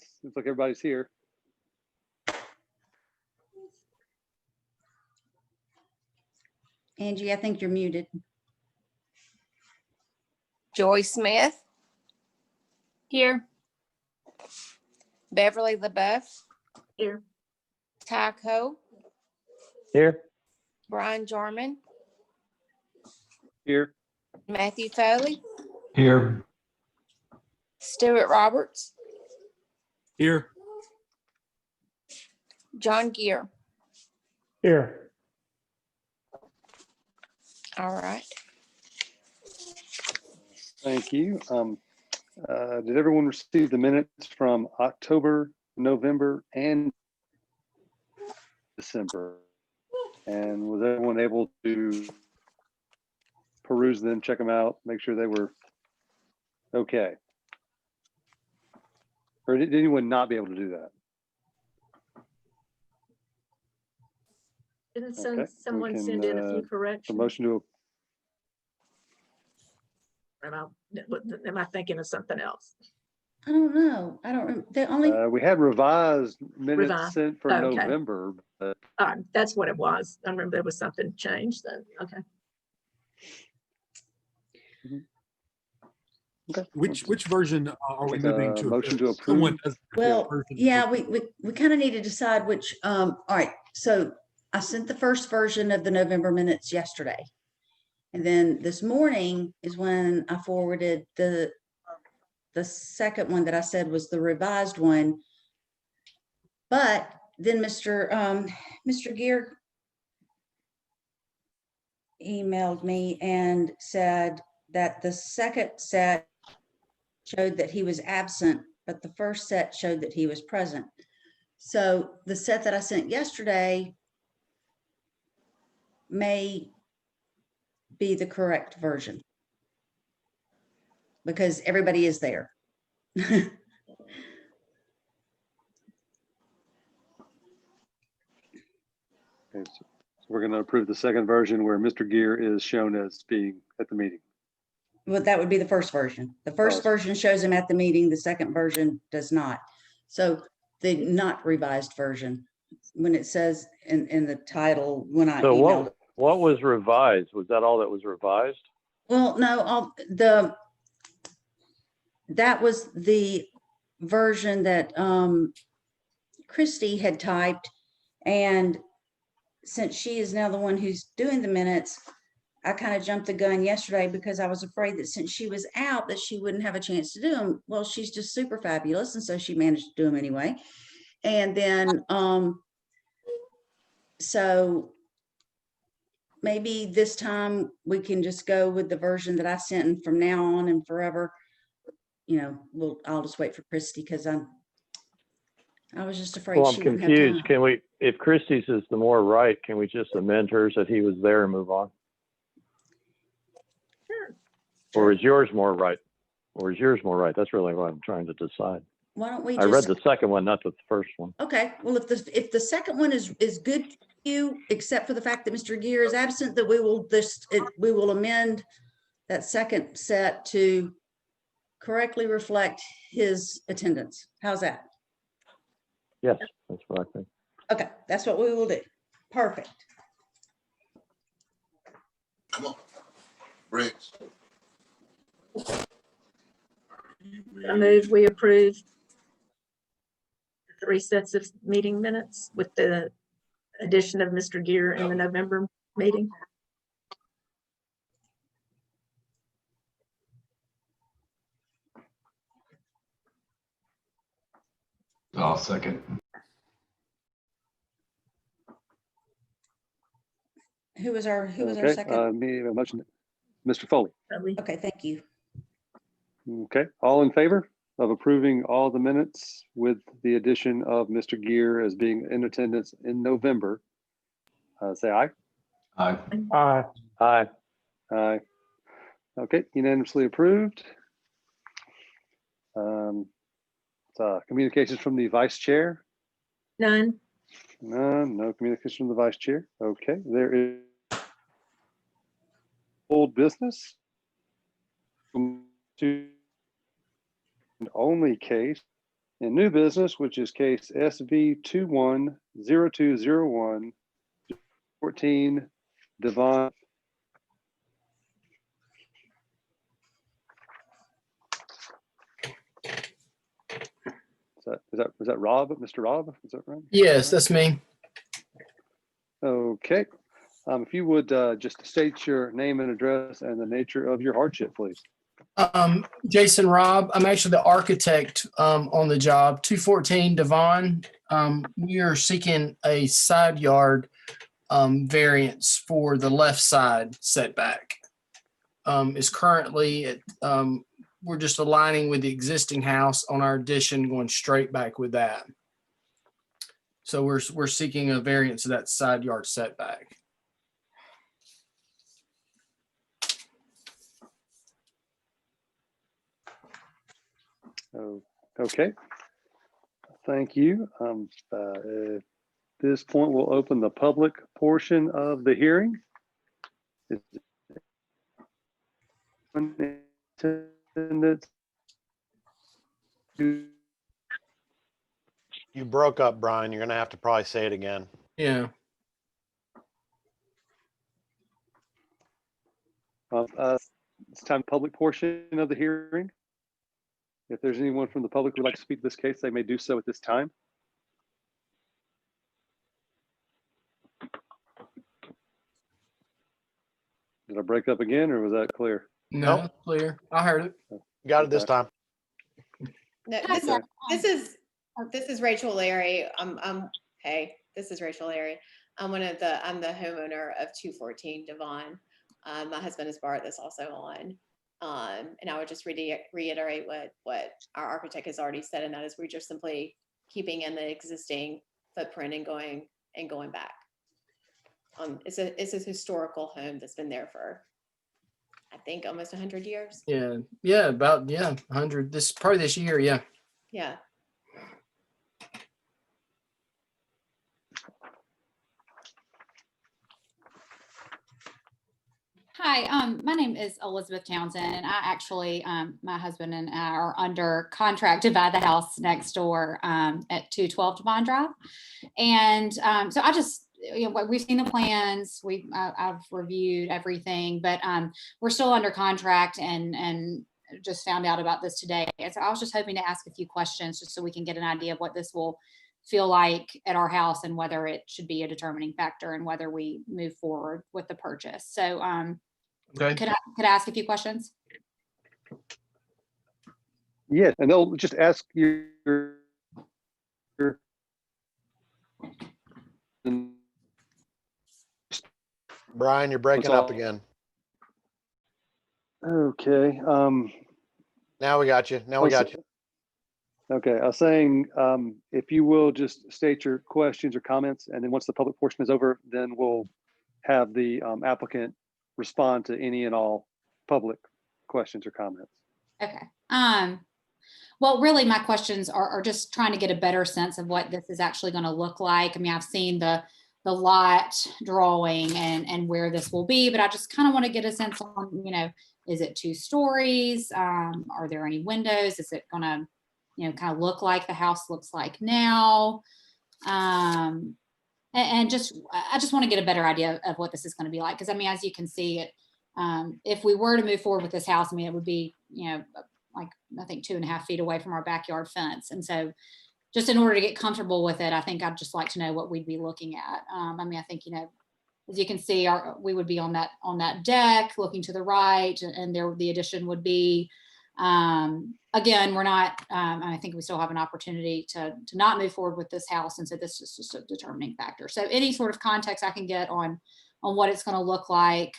comments? Looks like everybody's here. Angie, I think you're muted. Joy Smith, Here. Beverly LaBeouf, Here. Ty Coe, Here. Brian Jarman, Here. Matthew Foley, Here. Stuart Roberts, Here. John Gear. Here. All right. Thank you. Did everyone receive the minutes from October, November, and December? And was everyone able to peruse them, check them out, make sure they were okay? Or did anyone not be able to do that? Didn't Okay, we someone can, send in a few A corrections? motion to, Am I thinking of something else? I don't know. I don't remember. The only, we had revised minutes Revised. sent for Okay. November, but That's what it was. I remember there was something changed then. Okay. okay. Which version are we Take moving a to? motion to Someone approve. doesn't have well, a version. yeah, we kind of need to decide which, all right. So I sent the first version of the November minutes yesterday. And then this morning is when I forwarded the second one that I said was the revised one. But then Mr. Gear emailed me and said that the second set showed that he was absent, but the first set showed that he was present. So the set that I sent yesterday may be the correct version because everybody is there. Okay, so we're going to approve the second version where Mr. Gear is shown as being at the meeting. Well, that would be the first version. The first Oh. version shows him at the meeting. The second version does not. So the not revised version, when it says in the title, when I So emailed, what was revised? Was that all that was revised? well, no, that was the version that Christy had typed. And since she is now the one who's doing the minutes, I kind of jumped the gun yesterday because I was afraid that since she was out that she wouldn't have a chance to do them. Well, she's just super fabulous. And so she managed to do them anyway. And then, so maybe this time we can just go with the version that I sent, and from now on and forever, you know, I'll just wait for Christy because I was just afraid Well, I'm she wouldn't have confused. time. Can we, if Christie's is the more right, can we just amend hers that he was there and move on? Sure. Or is yours more right? Or is yours more right? That's really what I'm trying to decide. Why don't we I read just, the second one, not the first one. okay, well, if the second one is good for you, except for the fact that Mr. Gear is absent, that we will amend that second set to correctly reflect his attendance. How's that? Yes, that's what I think. Okay, that's what we will do. Perfect. Come on, Briggs. I move we approve the 3 sets of meeting minutes with the addition of Mr. Gear in the November meeting. I'll second. Who was our Okay, second? me, a motion, Mr. Foley. Okay, thank you. Okay, all in favor of approving all the minutes with the addition of Mr. Gear as being in attendance in November, say aye. Aye. Aye. Aye. Aye. Okay, unanimously approved. Communications from the vice chair. None. No communication from the vice chair. Okay, there is old business. To only case In new business, which is case SV 210201, 14 Devon. Is that Rob, Mr. Rob? Is that right? Yes, that's me. Okay. If you would just state your name and address and the nature of your hardship, please. Jason Robb. I'm actually the architect on the job. 214 Devon. We are seeking a side yard variance for the left side setback. Is currently at, we're just aligning with the existing house on our addition, going straight back with that. So we're seeking a variance of that side yard setback. Oh, okay. Thank you. At this point, we'll open the public portion of the hearing. Is anyone in attendance? You broke up, Brian. You're gonna have to probably say it again. Yeah. It's time public portion of the hearing. If there's anyone from the public who would like to speak to this case, they may do so at this time. Did I break up again, or was that clear? No, Nope. clear. I heard it. You got it this time. No, Okay. this is Rachel Larry. Hey, this is Rachel Larry. I'm the homeowner of 214 Devon. My husband has brought this also on. And I would just reiterate what our architect has already said, and that is we're just simply keeping in the existing footprint and going back. It's a historical home that's been there for, I think, almost 100 years. Yeah. Yeah. About 100. Probably this year. Yeah. Yeah. Hi, my name is Elizabeth Townsend, and I actually, my husband and I are under contract to buy the house next door at 212 Devon Drive. And so I just, we've seen the plans, I've reviewed everything, but we're still under contract and just found out about this today. And so I was just hoping to ask a few questions just so we can get an idea of what this will feel like at our house and whether it should be a determining factor and whether we move forward with the purchase. So Okay. could I ask a few questions? Yeah, and they'll just ask you. Brian, you're breaking What's up all- again. Okay. Now we got you. Now we got you. Okay, I was saying, if you will just state your questions or comments, and then once the public portion is over, then we'll have the applicant respond to any and all public questions or comments. Okay. Well, really my questions are just trying to get a better sense of what this is actually going to look like. I mean, I've seen the lot drawing and where this will be, but I just kind of want to get a sense on, is it 2 stories? Are there any windows? Is it going to, kind of look like the house looks like now? And I just want to get a better idea of what this is going to be like. Because I mean, as you can see, it, if we were to move forward with this house, I mean, it would be, like I think 2.5 feet away from our backyard fence. And so just in order to get comfortable with it, I think I'd just like to know what we'd be looking at. I mean, I think, as you can see, we would be on that deck looking to the right, and there the addition would be. Again, we're not, I think we still have an opportunity to not move forward with this house. And so this is just a determining factor. So any sort of context I can get on what it's going to look like,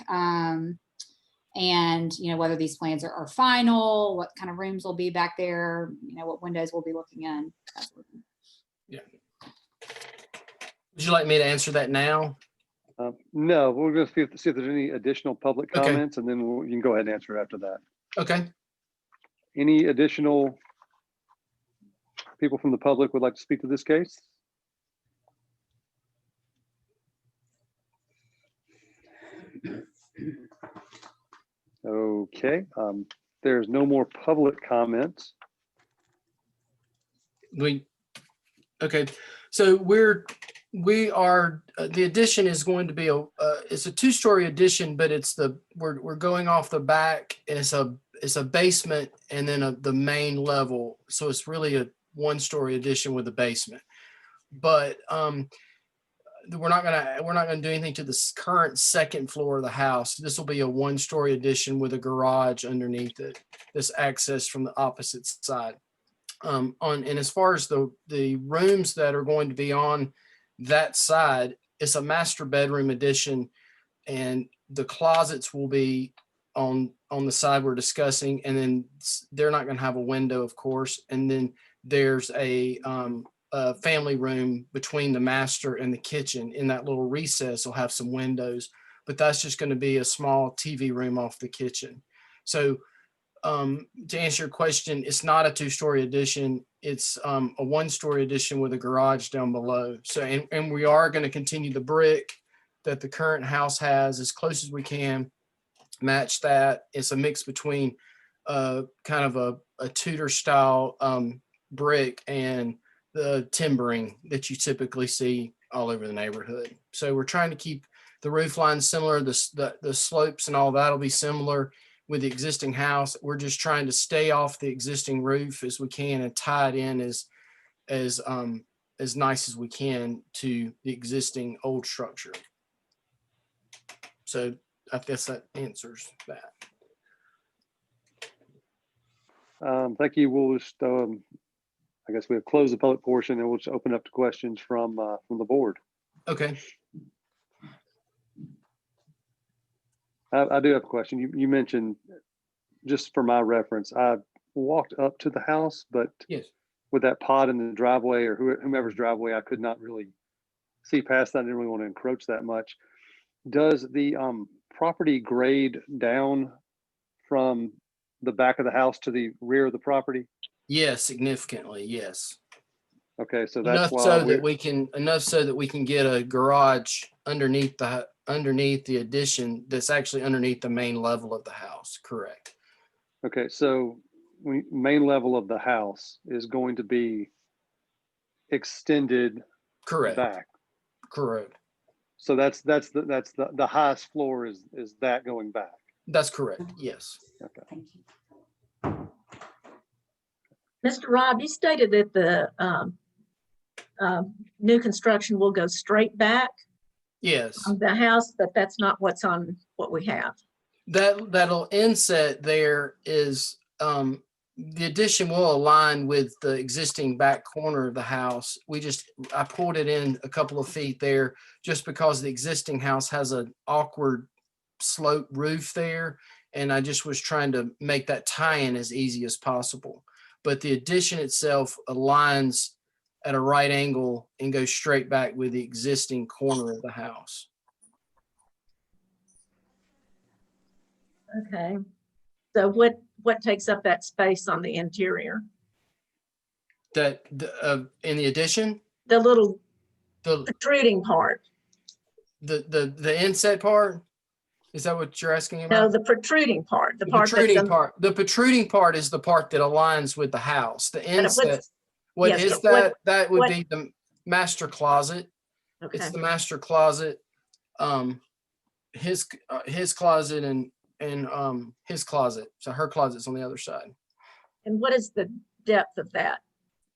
and whether these plans are final, what kind of rooms will be back there, what windows we'll be looking in. Yeah. Would you like me to answer that now? No, we're going to see if there's any additional public Okay. comments, and then you can go ahead and answer after that. Okay. Any additional people from the public would like to speak to this case? Okay, there's no more public comments. Okay, so we are, the addition is going to be it's a 2-story addition, but we're going off the back. It's a basement and then the main level. So it's really a 1-story addition with a basement. But we're not gonna do anything to the current 2nd floor of the house. This will be a 1-story addition with a garage underneath it. This access from the opposite side. And as far as the rooms that are going to be on that side, it's a master bedroom addition, and the closets will be on the side we're discussing, and then they're not going to have a window, of course. And then there's a family room between the master and the kitchen. In that little recess will have some windows, but that's just going to be a small TV room off the kitchen. So to answer your question, it's not a 2-story addition. It's a 1-story addition with a garage down below. So, and we are going to continue the brick that the current house has as close as we can, match that. It's a mix between kind of a Tudor style brick and the timbering that you typically see all over the neighborhood. So we're trying to keep the roof line similar, the slopes and all that'll be similar with the existing house. We're just trying to stay off the existing roof as we can and tie it in as nice as we can to the existing old structure. So I guess that answers that. Thank you. We'll just, I guess we'll close the public portion and we'll just open up to questions from the board. Okay. I do have a question. You mentioned, just for my reference, I walked up to the house, but yes, with that pod in the driveway or whomever's driveway, I could not really see past that. I didn't really want to encroach that much. Does the property grade down from the back of the house to the rear of the property? Yes, significantly. Yes. Okay, so that's Enough so that we can get a garage underneath the addition that's actually underneath the main level of the house. Correct. Okay, so main level of the house is going to be extended Correct. back. Correct. So that's the highest floor is that going back. That's correct. Yes. Okay. Thank you. Mr. Rob, you stated that the new construction will go straight back Yes. on the house, but that's not what's on what we have. That'll inset there is the addition will align with the existing back corner of the house. I pulled it in a couple of feet there just because the existing house has an awkward slope roof there. And I just was trying to make that tie-in as easy as possible. But the addition itself aligns at a right angle and goes straight back with the existing corner of the house. Okay. So what takes up that space on the interior? That in the addition, The little the protruding part. the inset part, is that what you're asking No, about? the protruding part. The The part protruding that's part. The protruding part is the part that aligns with the house. The inset. What yes, is but that? That would what- be the master closet. okay. It's the master closet. His closet and his closet. So her closet's on the other side. And what is the depth of that?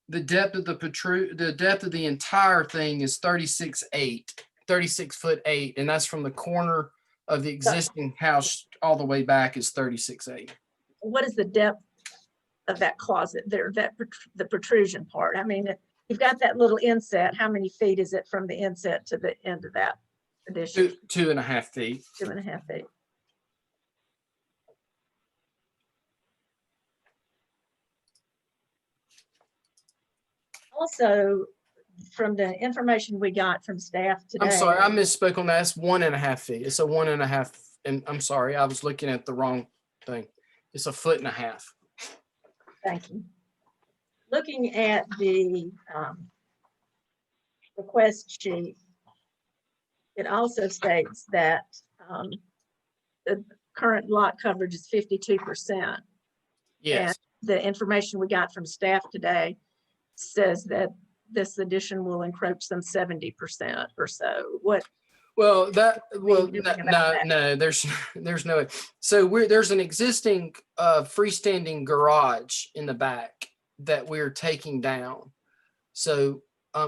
The depth of the depth of the entire thing is 36'8", and that's from the corner of the existing house all the way back is 36'8". What is the depth of that closet there, the protrusion part? I mean, you've got that little inset. How many feet is it from the inset to the end of that addition? 2.5 feet. 2.5 feet. Also, from the information we got from staff today. I'm sorry, I misspoke on that. It's 1.5 feet. It's a 1.5, and I'm sorry, I was looking at the wrong thing. It's 1.5 feet. Thank you. Looking at the request sheet, it also states that the current lot coverage is 52%. Yes. And the information we got from staff today says that this addition will encroach some 70% or so. What, Well, you doing about that? no, there's no, there's an existing freestanding garage in the back that we're taking down. So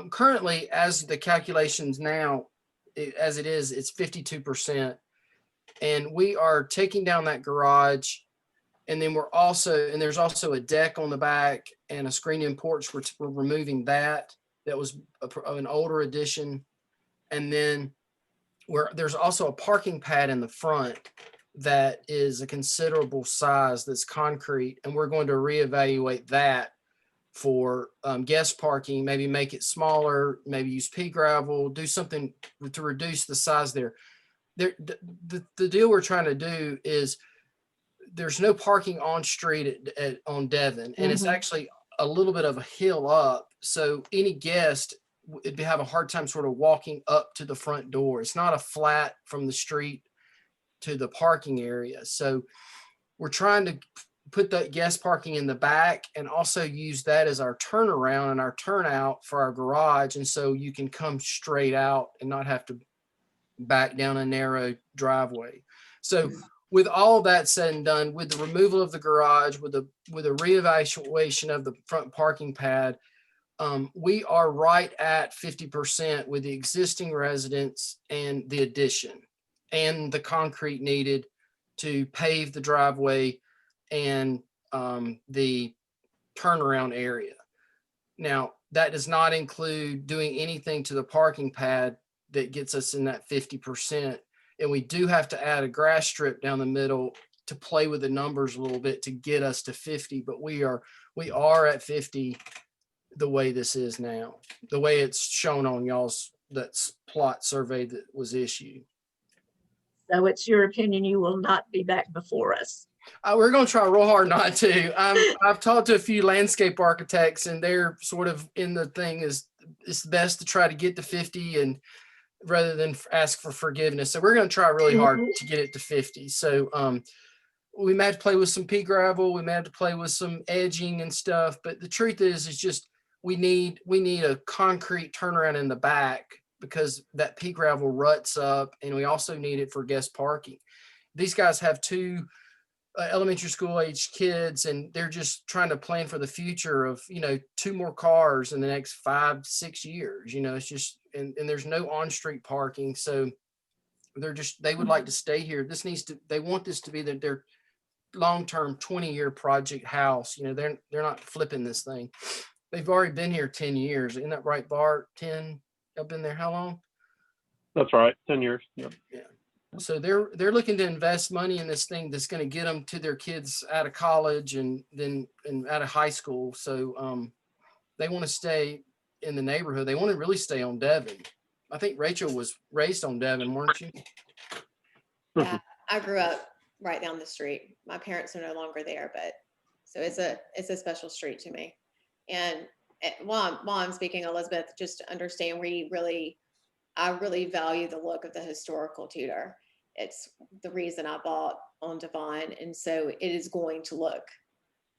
currently, as the calculations now, as it is, it's 52%. And we are taking down that garage. And then there's also a deck on the back and a screen-in porch. We're removing that. That was an older addition. And then there's also a parking pad in the front that is a considerable size that's concrete. And we're going to reevaluate that for guest parking, maybe make it smaller, maybe use pea gravel, do something to reduce the size there. The deal we're trying to do is there's no parking on street on Devon, and it's actually a little bit of a hill up. So any guest would have a hard time sort of walking up to the front door. It's not a flat from the street to the parking area. So we're trying to put that guest parking in the back and also use that as our turnaround and our turnout for our garage. And so you can come straight out and not have to back down a narrow driveway. So with all that said and done, with the removal of the garage, with a reevaluation of the front parking pad, we are right at 50% with the existing residents and the addition and the concrete needed to pave the driveway and the turnaround area. Now, that does not include doing anything to the parking pad that gets us in that 50%. And we do have to add a grass strip down the middle to play with the numbers a little bit to get us to 50, but we are at 50 the way this is now, the way it's shown on y'all's plot survey that was issued. So it's your opinion you will not be back before us? We're going to try real hard not to. I've talked to a few landscape architects, and they're sort of in the thing is it's best to try to get to 50 and rather than ask for forgiveness. So we're going to try really hard to get it to 50. So we may have to play with some pea gravel. We may have to play with some edging and stuff. But the truth is just we need a concrete turnaround in the back because that pea gravel ruts up, and we also need it for guest parking. These guys have two elementary school age kids, and they're just trying to plan for the future of, 2 more cars in the next 5-6 years. It's just, and there's no on-street parking. So they would like to stay here. They want this to be their long-term 20-year project house. They're not flipping this thing. They've already been here 10 years. Isn't that right, Bart? 10? Y'all been there how long? That's right. 10 years. Yep. Yeah. So they're looking to invest money in this thing that's going to get them to their kids out of college and out of high school. So they want to stay in the neighborhood. They want to really stay on Devon. I think Rachel was raised on Devon, weren't you? Yeah, I grew up right down the street. My parents are no longer there, but so it's a special street to me. And while I'm speaking, Elizabeth, just to understand, I really value the look of the historical Tudor. It's the reason I bought on Devon. And so it is going to look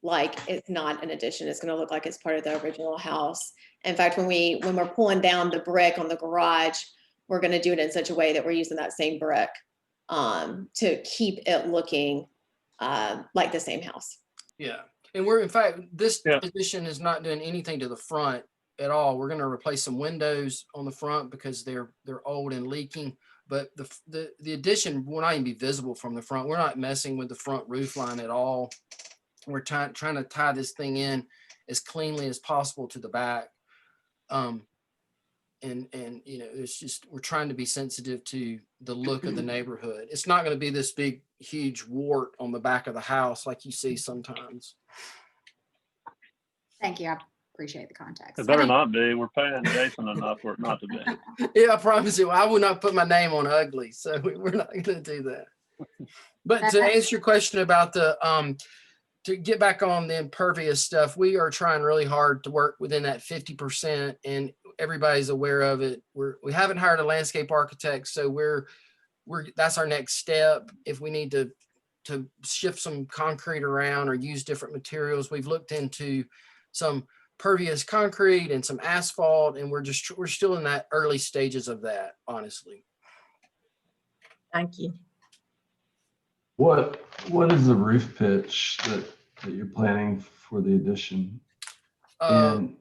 like it's not an addition. It's going to look like it's part of the original house. In fact, when we're pulling down the brick on the garage, we're going to do it in such a way that we're using that same brick to keep it looking like the same house. Yeah. And in fact, this addition is not doing anything to the front at all. We're going to replace some windows on the front because they're old and leaking. But the addition will not even be visible from the front. We're not messing with the front roof line at all. We're trying to tie this thing in as cleanly as possible to the back. It's just, we're trying to be sensitive to the look of the neighborhood. It's not going to be this big, huge wart on the back of the house like you see sometimes. Thank you. I appreciate the context. It better not be. We're paying Jason enough for it not to be. Yeah, I promise you, I will not put my name on ugly. So we're not going to do that. But to answer your question about to get back on the impervious stuff, we are trying really hard to work within that 50%, and everybody's aware of it. We haven't hired a landscape architect, so that's our next step. If we need to shift some concrete around or use different materials, we've looked into some pervious concrete and some asphalt, and we're still in that early stages of that, honestly. Thank you. What is the roof pitch that you're planning for the addition? And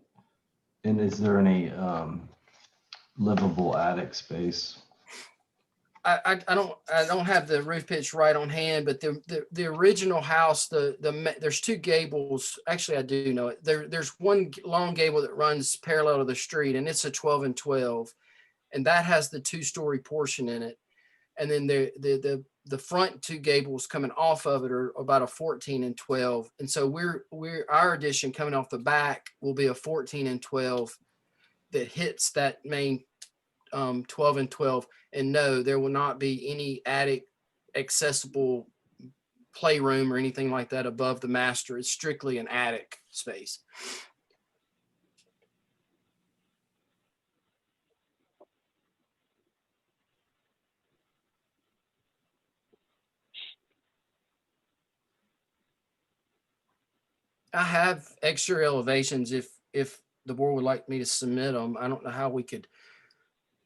is there any livable attic space? I don't have the roof pitch right on hand, but the original house, there's two gables. Actually, I do know it. There's one long gable that runs parallel to the street, and it's a 12 and 12, and that has the 2-story portion in it. And then the front two gables coming off of it are about a 14 and 12. And so our addition coming off the back will be a 14 and 12 that hits that main 12 and 12. And no, there will not be any attic accessible playroom or anything like that above the master. It's strictly an attic space. I have extra elevations if the board would like me to submit them. I don't know how we could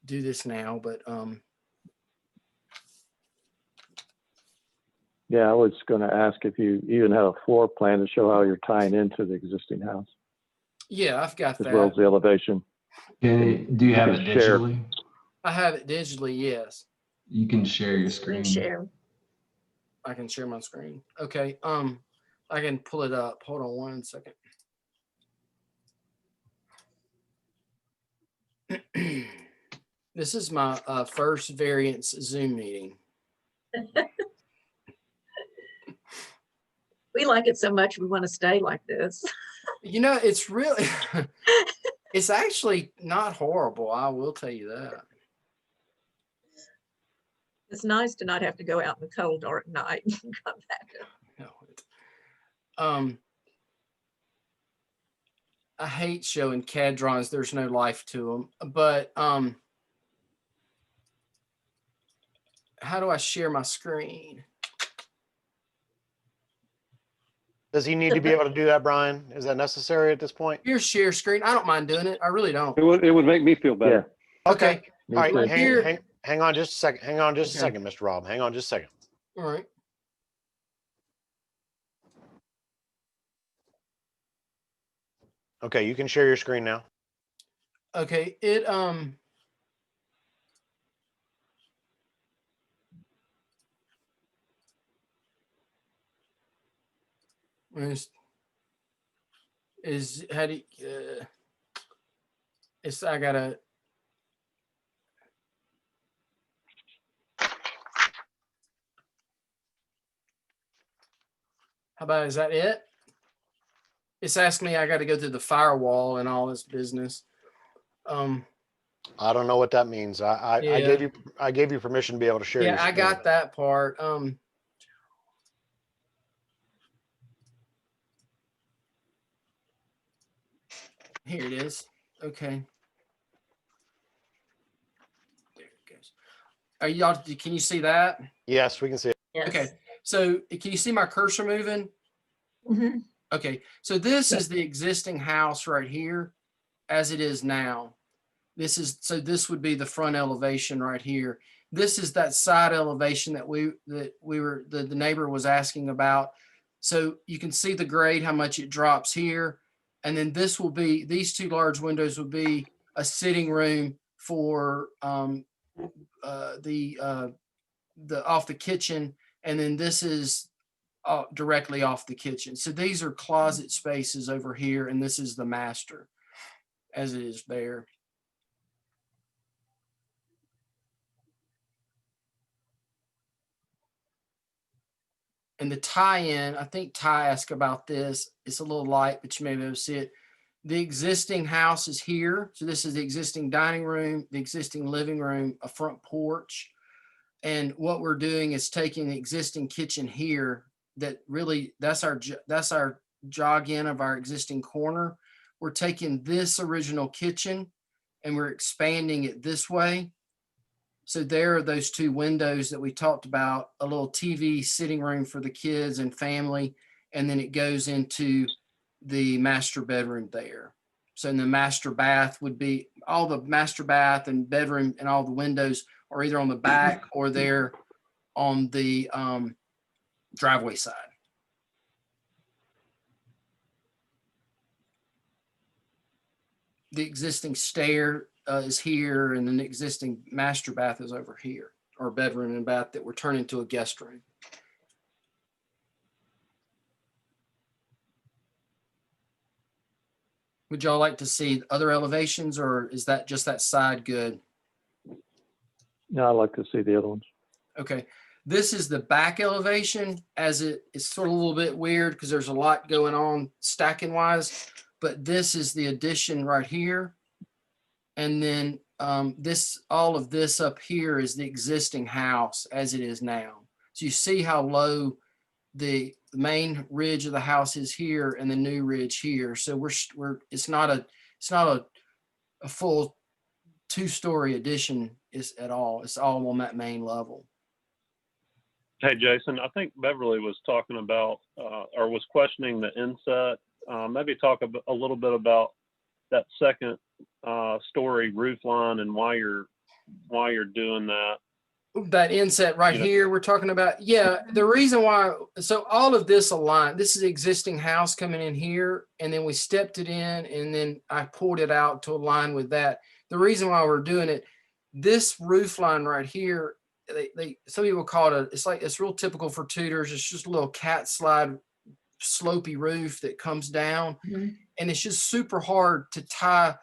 do this now, but Yeah, I was going to ask if you even have a floor plan to show how you're tying into the existing house, yeah, I've got as well as that. the elevation. Do you have it can share. digitally? I have it digitally, yes. You can share your You screen. can share. I can share my screen. Okay, I can pull it up. Hold on one second. This is my first variance Zoom meeting. We like it so much, we want to stay like this. You know, it's really, it's actually not horrible. I will tell you that. It's nice to not have to go out in the cold dark night and come back up. No, I hate showing CAD drawings. There's no life to them, but how do I share my screen? Does he need to be able to do that, Brian? Is that necessary at this point? Here's share screen. I don't mind doing it. I really don't. It would make me feel better. Okay. Me All right, too. hang on just a second. Hang on just a Okay. second, Mr. Rob. Hang on just a second. All right. Okay, you can share your screen now. Okay. Is how do you, it's I gotta how about is that it? It's asking me I got to go through the firewall and all this business. I don't know what that means. I Yeah. I gave you permission to be able to share. Yeah, your I screen. got that part. Here it is. Okay. There it goes. Are y'all, can you see that? Yes, we can see it. Yes. Okay. So can you see my cursor moving? Mhm. Okay. So this is the existing house right here as it is now. This would be the front elevation right here. This is that side elevation that the neighbor was asking about. So you can see the grade, how much it drops here. And then these two large windows would be a sitting room for the off the kitchen. And then this is directly off the kitchen. So these are closet spaces over here. And this is the master as it is there. And the tie-in, I think Ty asked about this. It's a little light, but you may be able to see it. The existing house is here. So this is the existing dining room, the existing living room, a front porch. And what we're doing is taking the existing kitchen here that's our jog in of our existing corner. We're taking this original kitchen and we're expanding it this way. So there are those two windows that we talked about, a little TV sitting room for the kids and family, and then it goes into the master bedroom there. So in the master bath would be, all the master bath and bedroom and all the windows are either on the back or they're on the driveway side. The existing stair is here, and then the existing master bath is over here, or bedroom and bath that we're turning into a guest room. Would y'all like to see other elevations, or is that just that side good? No, I'd like to see the other ones. Okay, this is the back elevation, as it's sort of a little bit weird because there's a lot going on stacking wise, but this is the addition right here. And then all of this up here is the existing house as it is now. So you see how low the main ridge of the house is here and the new ridge here. So it's not a full 2-story addition at all. It's all on that main level. Hey, Jason, I think Beverly was talking about or was questioning the inset. Maybe talk a little bit about that second story roof line and why you're doing that. That inset right here we're talking about. Yeah, the reason why, so all of this aligned, this is the existing house coming in here, and then we stepped it in, and then I pulled it out to align with that. The reason why we're doing it, this roof line right here, some people call it it's real typical for Tudors. It's just a little cat slide slopey roof that comes down, and it's just super hard to tie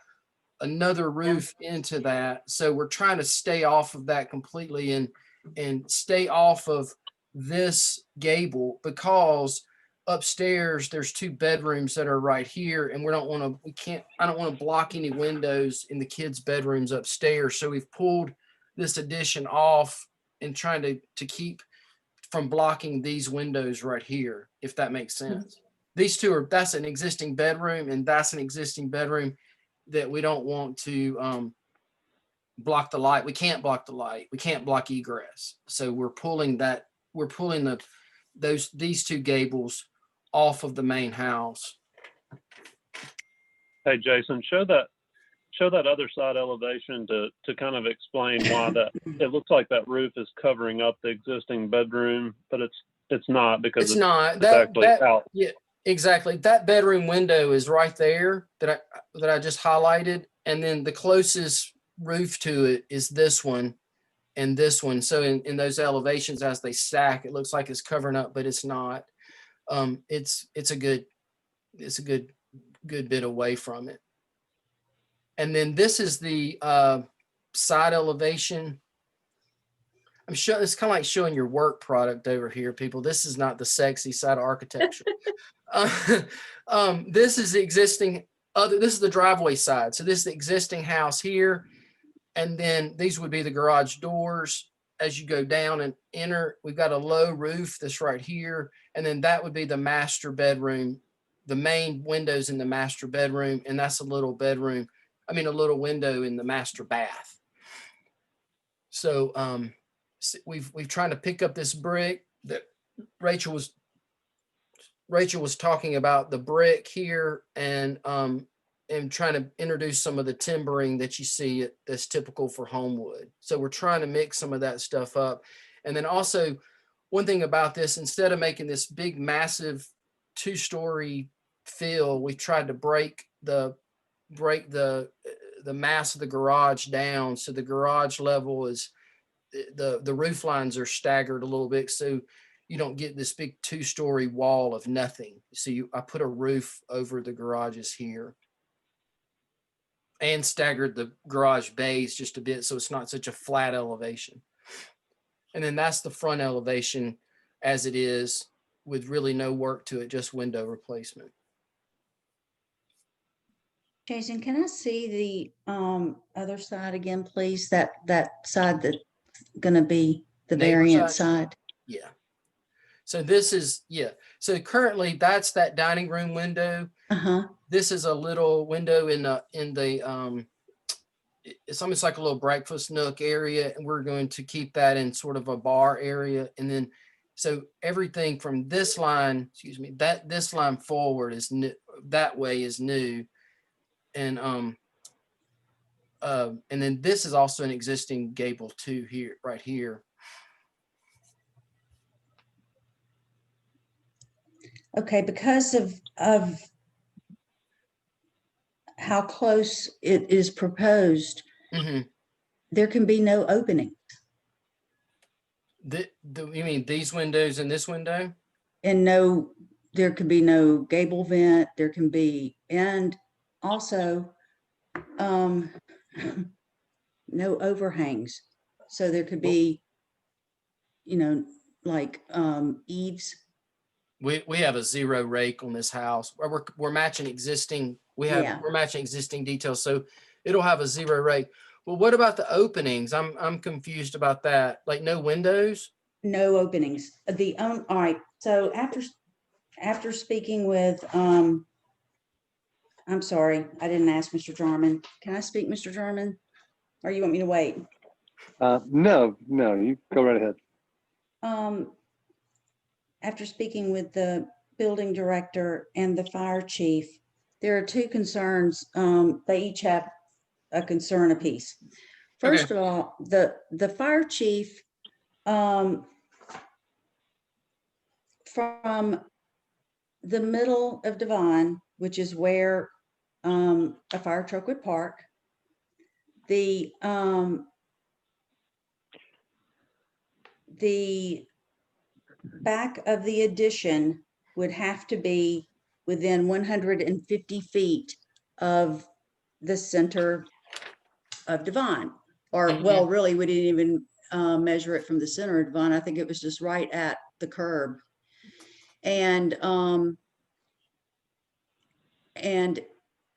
another roof into that. So we're trying to stay off of that completely and stay off of this gable, because upstairs there's 2 bedrooms that are right here, and I don't want to block any windows in the kids' bedrooms upstairs. So we've pulled this addition off and trying to keep from blocking these windows right here, if that makes sense. These two that's an existing bedroom, and that's an existing bedroom that we don't want to block the light. We can't block the light. We can't block egress. So we're pulling these 2 gables off of the main house. Hey, Jason, show that other side elevation to kind of explain why that it looks like that roof is covering up the existing bedroom, but it's not, because it's not. It's actually out. Yeah, exactly. That bedroom window is right there that I just highlighted, and then the closest roof to it is this one and this one. So in those elevations, as they stack, it looks like it's covering up, but it's not. It's a good bit away from it. And then this is the side elevation. I'm sure it's kind of like showing your work product over here, people. This is not the sexy side of architecture. This is the existing this is the driveway side. So this is the existing house here. And then these would be the garage doors as you go down and enter. We've got a low roof that's right here. And then that would be the master bedroom, the main windows in the master bedroom. And that's a little bedroom. I mean, a little window in the master bath. So we've trying to pick up this brick that Rachel was talking about, the brick here, and trying to introduce some of the timbering that you see that's typical for Homewood. So we're trying to mix some of that stuff up. And then also, one thing about this, instead of making this big, massive 2-story fill, we tried to break the mass of the garage down. So the garage level is, the roof lines are staggered a little bit, so you don't get this big 2-story wall of nothing. So I put a roof over the garages here and staggered the garage bays just a bit, so it's not such a flat elevation. And then that's the front elevation as it is, with really no work to it, just window replacement. Jason, can I see the other side again, please? That side that's going to be the Neighbor variant side? side. Yeah. So this is, yeah. So currently that's that dining room window. Uh-huh. This is a little window in the it's almost like a little breakfast nook area, and we're going to keep that in sort of a bar area. And then, so everything from this line, this line forward is new, that way is new. And then this is also an existing gable too here, right here. Okay, because of how close it is proposed, Mhm. there can be no opening. You mean these windows and this window? And no, there could be no gable vent, there can be, and also no overhangs. So there could be, like eaves. We have a zero rake on this house. We're matching existing. Yeah. We're matching existing details, so it'll have a zero rake. Well, what about the openings? I'm confused about that. Like no windows? No openings. All right. So after speaking with, I'm sorry, I didn't ask Mr. Jarman. Can I speak, Mr. Jarman? Or you want me to wait? No, you go right ahead. After speaking with the building director and the fire chief, there are two concerns. They each have a concern apiece. First Okay. of all, the fire chief, from the middle of Devon, which is where a fire truck would park, the back of the addition would have to be within 150 feet of the center of Devon. Or, well, really, we didn't even measure it from the center of Devon. I think it was just right at the curb. And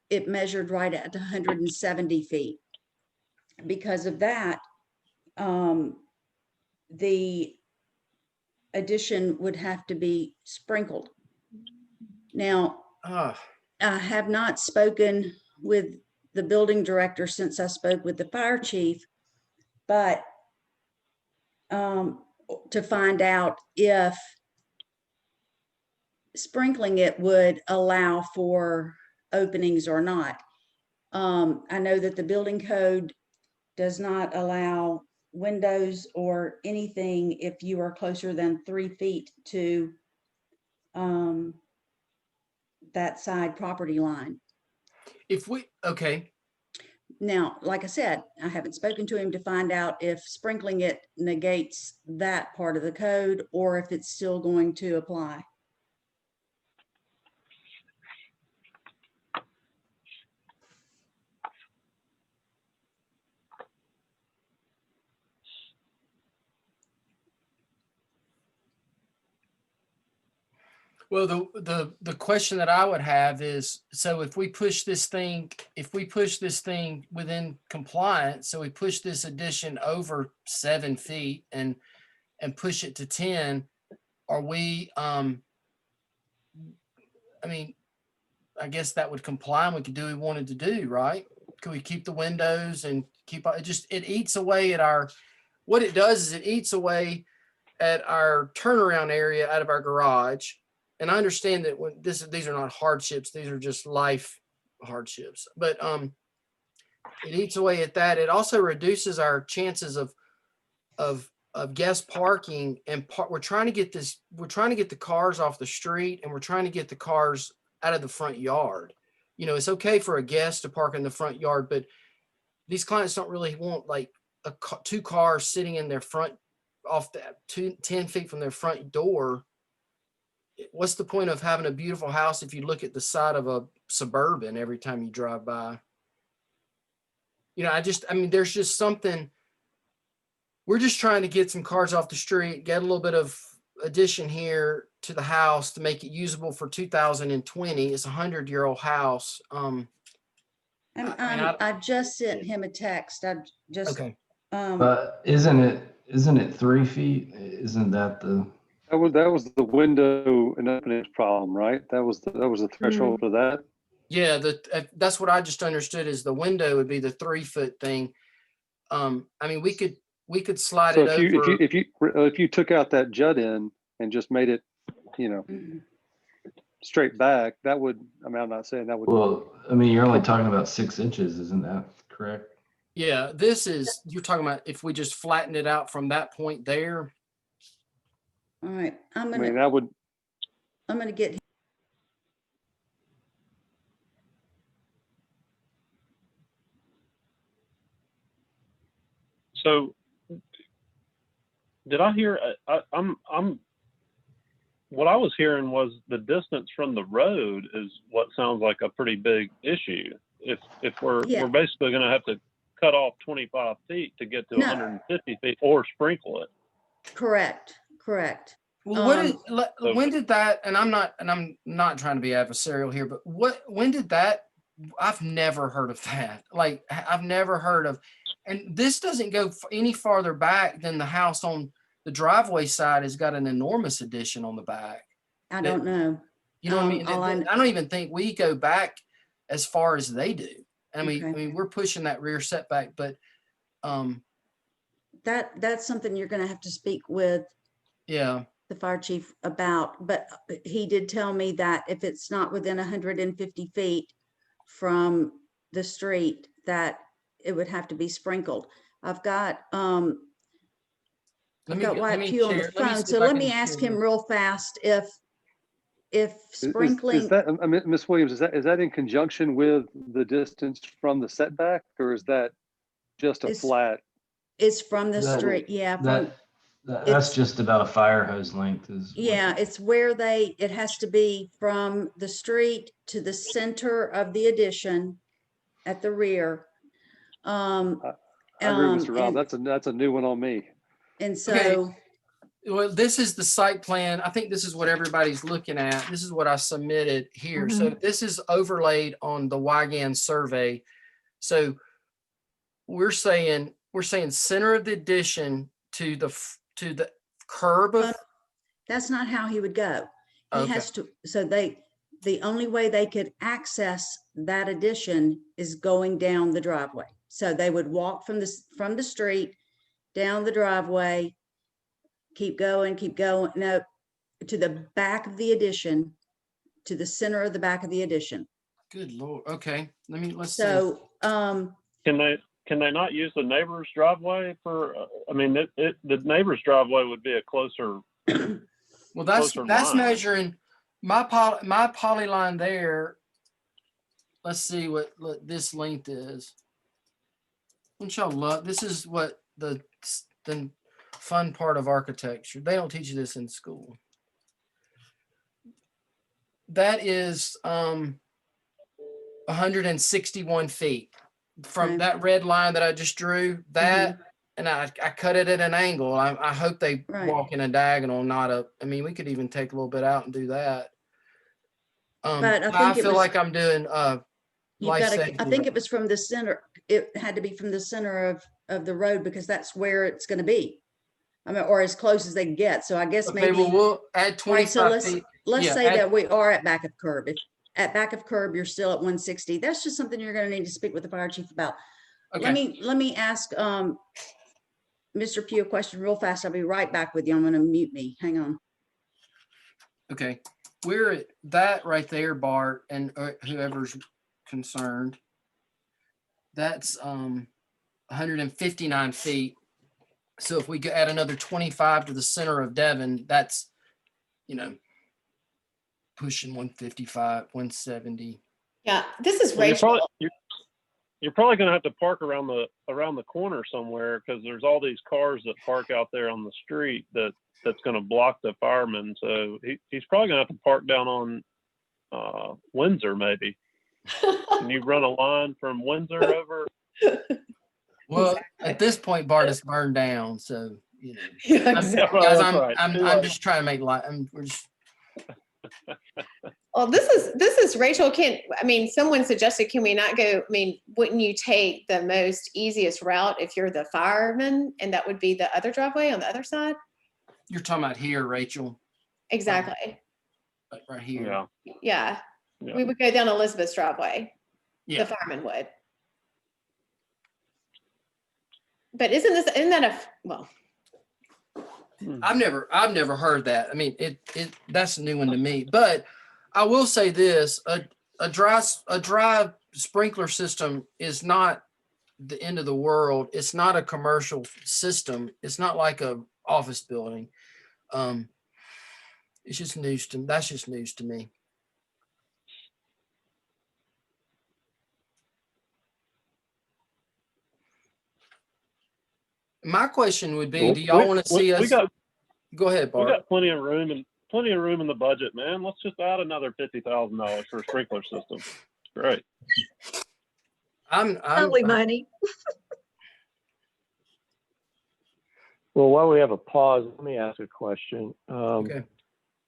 it measured right at 170 feet. Because of that, the addition would have to be sprinkled. Now, I have not spoken with the building director since I spoke with the fire chief, but to find out if sprinkling it would allow for openings or not. I know that the building code does not allow windows or anything if you are closer than 3 feet to that side property line. Okay. Now, like I said, I haven't spoken to him to find out if sprinkling it negates that part of the code or if it's still going to apply. Well, the question that I would have is, so if we push this thing within compliance, so we push this addition over 7 feet and push it to 10, are we, I mean, I guess that would comply and we could do what we wanted to do, right? Could we keep the windows and keep, it eats away at what it does is it eats away at our turnaround area out of our garage. And I understand that these are not hardships, these are just life hardships, but it eats away at that. It also reduces our chances of guest parking, and we're trying to get the cars off the street, and we're trying to get the cars out of the front yard. It's okay for a guest to park in the front yard, but these clients don't really want like two cars sitting in their front off that 10 feet from their front door. What's the point of having a beautiful house if you look at the side of a Suburban every time you drive by? There's just something. We're just trying to get some cars off the street, get a little bit of addition here to the house to make it usable for 2020. It's a 100-year-old house. I just sent him a text. I just, okay. But isn't it 3 feet? Isn't that the? That was the window and opening problem, right? That was the threshold for that. Yeah, that's what I just understood is the window would be the 3 foot thing. We could slide it over. If you took out that jut in and just made it, straight back, that would, I mean, I'm not saying that would. Well, I mean, you're only talking about 6 inches, isn't that correct? Yeah, you're talking about if we just flatten it out from that point there. All right, I mean, that would, I'm gonna get, So did I hear, what I was hearing was the distance from the road is what sounds like a pretty big issue. If we're Yeah. basically going to have to cut off 25 feet to get to No. 150 feet or sprinkle it. correct. Well, So- when did that, and I'm not trying to be adversarial here, but when did that, I've never heard of that. Like, I've never heard of, and this doesn't go any farther back than the house on the driveway side has got an enormous addition on the back. I don't know. You know what I mean? all I- I don't even think we go back as far as they do. I mean, Okay. we're pushing that rear setback, but, That's something you're gonna have to speak with yeah. the fire chief about, but he did tell me that if it's not within 150 feet from the street, that it would have to be sprinkled. I've got Wyatt Pugh on the phone, so let me ask him real fast if sprinkling. Is that, Ms. Williams, is that in conjunction with the distance from the setback, or is that just a It's- flat? It's from the That- street, yeah. That's It's- just about a fire hose length is. Yeah, it's where it has to be from the street to the center of the addition at the rear. I agree, Mr. Rob. And- That's a new one on me. And so, Well, this is the site plan. I think this is what everybody's looking at. This is what I submitted here. So this is overlaid on the YGAN survey. So we're saying center of the addition to the curb of, that's not how he would go. He Okay. has to, the only way they could access that addition is going down the driveway. So they would walk from the street, down the driveway, keep going, no, to the back of the addition, to the center of the back of the addition. good Lord. Okay. Let's see. So, Can they not use the neighbor's driveway for, I mean, the neighbor's driveway would be a closer. Well, that's closer line. measuring my polyline there. Let's see what this length is. Wouldn't y'all look? This is what the fun part of architecture. They don't teach you this in school. That is 161 feet from Okay. that red line that I just drew. That and I cut it at an angle. I hope they Right. walk in a diagonal, not a. I mean, we could even take a little bit out and do that. But I I think it feel was- like I'm doing you've life got to, I safety. think it was from the center, it had to be from the center of the road because that's where it's gonna be. I mean, or as close as they can get. So I guess Okay, maybe. well, we'll add Right, so 25 feet. let's Yeah, say add- that we are at back of curb. If at back of curb, you're still at 160. That's just something you're gonna need to speak with the fire chief about. Okay. Let me ask Mr. Pugh a question real fast. I'll be right back with you. I'm gonna mute me. Hang on. Okay, we're at that right there, Bart, and whoever's concerned. That's 159 feet. So if we could add another 25 to the center of Devon, that's, pushing 155, 170. Yeah, this is Well, Rachel. you're probably going to have to park around the corner somewhere because there's all these cars that park out there on the street that's going to block the fireman. So he's probably going to have to park down on Windsor maybe. Can you run a line from Windsor over? Well, at this point, Bart is burned down, so, Yeah, I'm, exactly. guys, Well, that's right. I'm just trying to make light. We're just, Well, this is Rachel. Someone suggested, can we not go, wouldn't you take the most easiest route if you're the fireman and that would be the other driveway on the other side? you're talking about here, Rachel, Exactly. like right here. Yeah. Yeah. Yeah. We would go down Elizabeth's driveway. Yeah. The fireman would. But isn't that well, I've never heard that. I mean, that's a new one to me, but I will say this, a dry sprinkler system is not the end of the world. It's not a commercial system. It's not like a office building. It's just that's just news to me. My question would be, do y'all want to see us? Go ahead, We Bart. got plenty of room in the budget, man. Let's just add another $50,000 for a sprinkler system. Great. I'm Only money. Well, while we have a pause, let me ask a question. okay.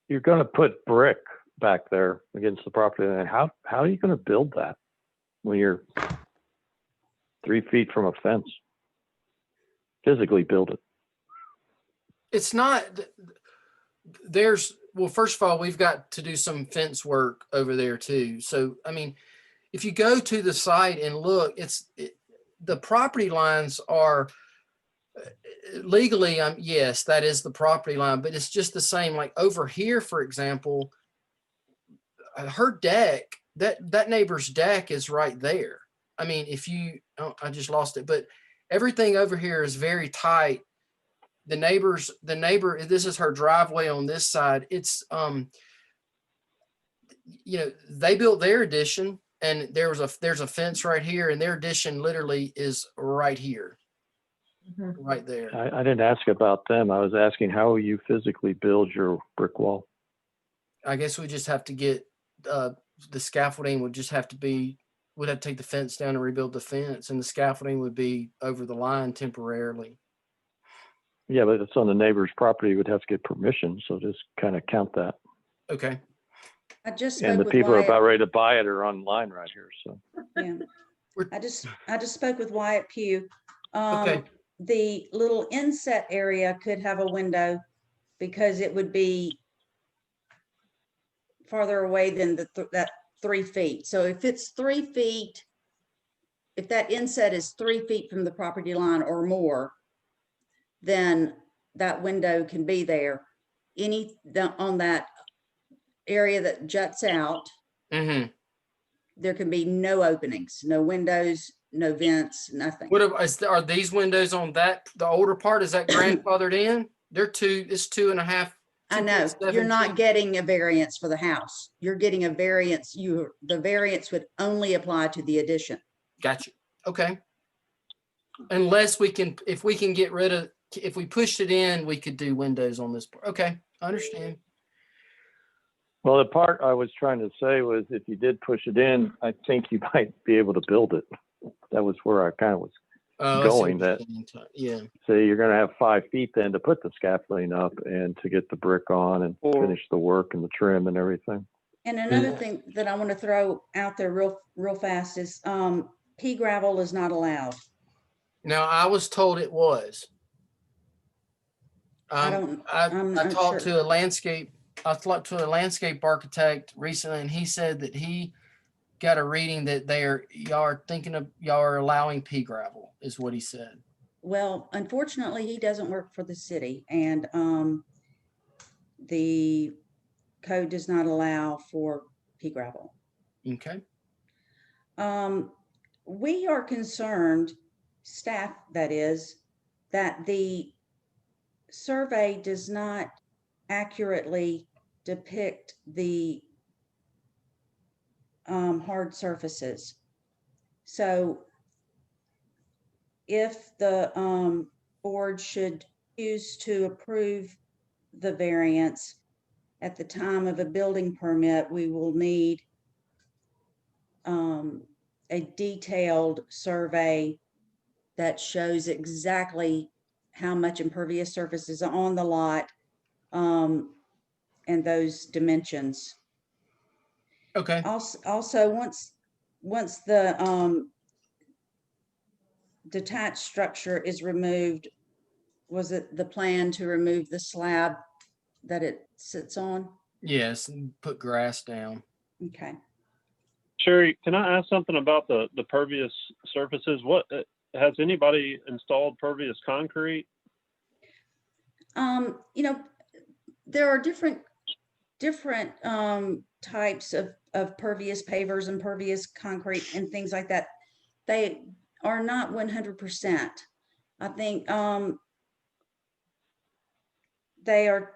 You're going to put brick back there against the property line. How are you going to build that when you're 3 feet from a fence? Physically build it. It's not, well, first of all, we've got to do some fence work over there too. So, I mean, if you go to the site and look, the property lines are legally, yes, that is the property line, but it's just the same. Like over here, for example, her deck, that neighbor's deck is right there. I mean, I just lost it, but everything over here is very tight. The neighbor, this is her driveway on this side. It's, they built their addition and there's a fence right here and their addition literally is right here, right there. I didn't ask about them. I was asking how will you physically build your brick wall? I guess we just have to get, the scaffolding would just have to be, we'd have to take the fence down and rebuild the fence and the scaffolding would be over the line temporarily. Yeah, but it's on the neighbor's property. You would have to get permission. So just kind of count that. Okay. I just And spoke the with people are Wyatt. about ready to buy it are online right here. So Yeah. I just spoke with Wyatt Pugh. Okay. The little inset area could have a window because it would be farther away than that 3 feet. So if it's 3 feet, if that inset is 3 feet from the property line or more, then that window can be there. On that area that juts out, there can be no openings, no windows, no vents, nothing. Are these windows on the older part? Is that grandfathered in? It's 2.5. I know you're not getting a variance for the house. You're getting a variance. The variance would only apply to the addition. Gotcha. Okay. Unless if we can get rid of, if we pushed it in, we could do windows on this part. Okay. I understand. well, the part I was trying to say was if you did push it in, I think you might be able to build it. That was where I kind of was going. That yeah. say you're going to have 5 feet then to put the scaffolding up and to get the brick on and finish the work and the trim and everything. And another thing that I want to throw out there real fast is pea gravel is not allowed. Now I was told it was. I talked to a landscape architect recently, and he said that he got a reading that y'all are allowing pea gravel, is what he said. Well, unfortunately, he doesn't work for the city, and the code does not allow for pea gravel. Okay. We are concerned, staff that is, that the survey does not accurately depict the hard surfaces. So if the board should choose to approve the variance at the time of a building permit, we will need a detailed survey that shows exactly how much impervious surface is on the lot and those dimensions. Okay. Also, once the detached structure is removed, was it the plan to remove the slab that it sits on? Yes, and put grass down. Okay. Sherry, can I ask something about the pervious surfaces? What has anybody installed pervious concrete? There are different types of pervious pavers and pervious concrete and things like that, they are not 100%. I think they are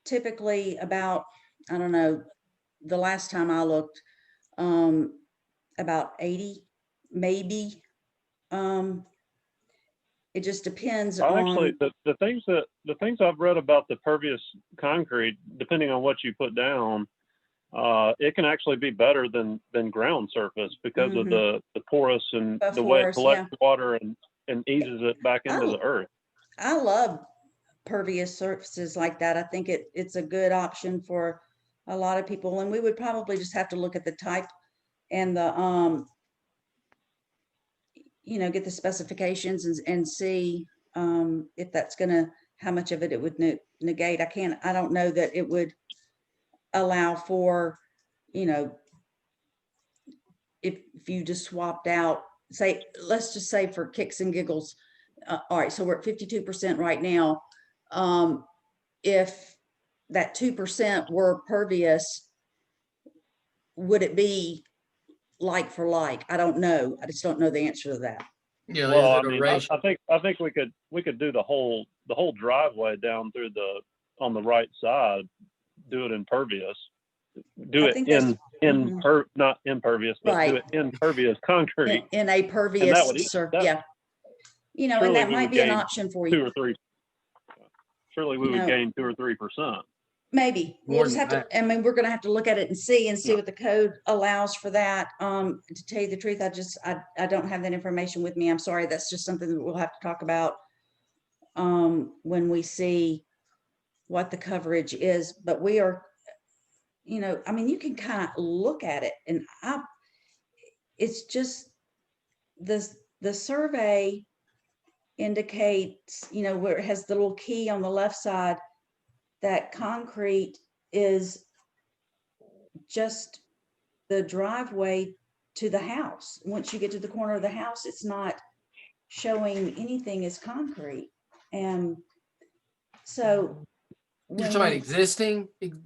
typically about, I don't know, the last time I looked, about 80, maybe. It just depends Actually, on, the things I've read about the pervious concrete, depending on what you put down, it can actually be better than ground surface because of the porous and the way it Porous, collects water and eases it back into the earth. I love pervious surfaces like that. I think it's a good option for a lot of people. And we would probably just have to look at the type and the, get the specifications and see if that's gonna, how much of it would negate. I don't know that it would allow for, if you just swapped out, say, let's just say for kicks and giggles, all right, so we're at 52% right now. If that 2% were pervious, would it be like for like? I don't know. I just don't know the answer to that. Yeah, Well, is I it a mean, ratio? I think we could do the whole driveway down through on the right side, do it impervious, do I it think that's not impervious, but right. do it impervious concrete. In a And pervious that would yeah. And surely that we might would be an gain option for 2 you. or 3. Surely we would gain 2 or 3%. Maybe we'll just have to, I mean, we're gonna have to look at it and see what the code allows for that. To tell you the truth, I don't have that information with me. I'm sorry. That's just something that we'll have to talk about when we see what the coverage is. But we are, I mean, you can kind of look at it and it's just the survey indicates, where it has the little key on the left side, that concrete is just the driveway to the house. Once you get to the corner of the house, it's not showing anything as concrete. And so You're talking about the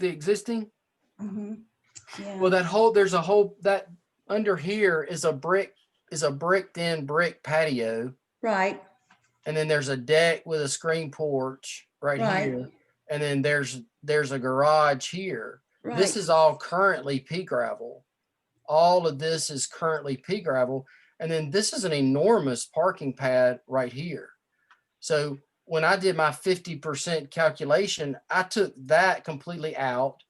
existing? Yeah. Well, there's a whole, that under here is a bricked in brick patio. Right. And then there's a deck with a screen porch right here. And then there's a garage here. Right. This is all currently pea gravel. All of this is currently pea gravel. And then this is an enormous parking pad right here. So when I did my 50% calculation, I took that completely out.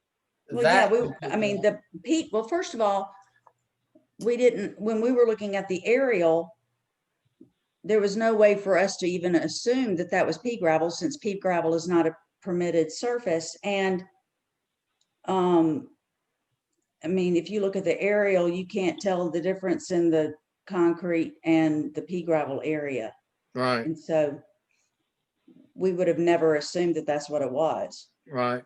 Well, I mean, well, first of all, when we were looking at the aerial, there was no way for us to even assume that that was pea gravel, since pea gravel is not a permitted surface. And I mean, if you look at the aerial, you can't tell the difference in the concrete and the pea gravel area. Right. And so we would have never assumed that that's what it was. Right.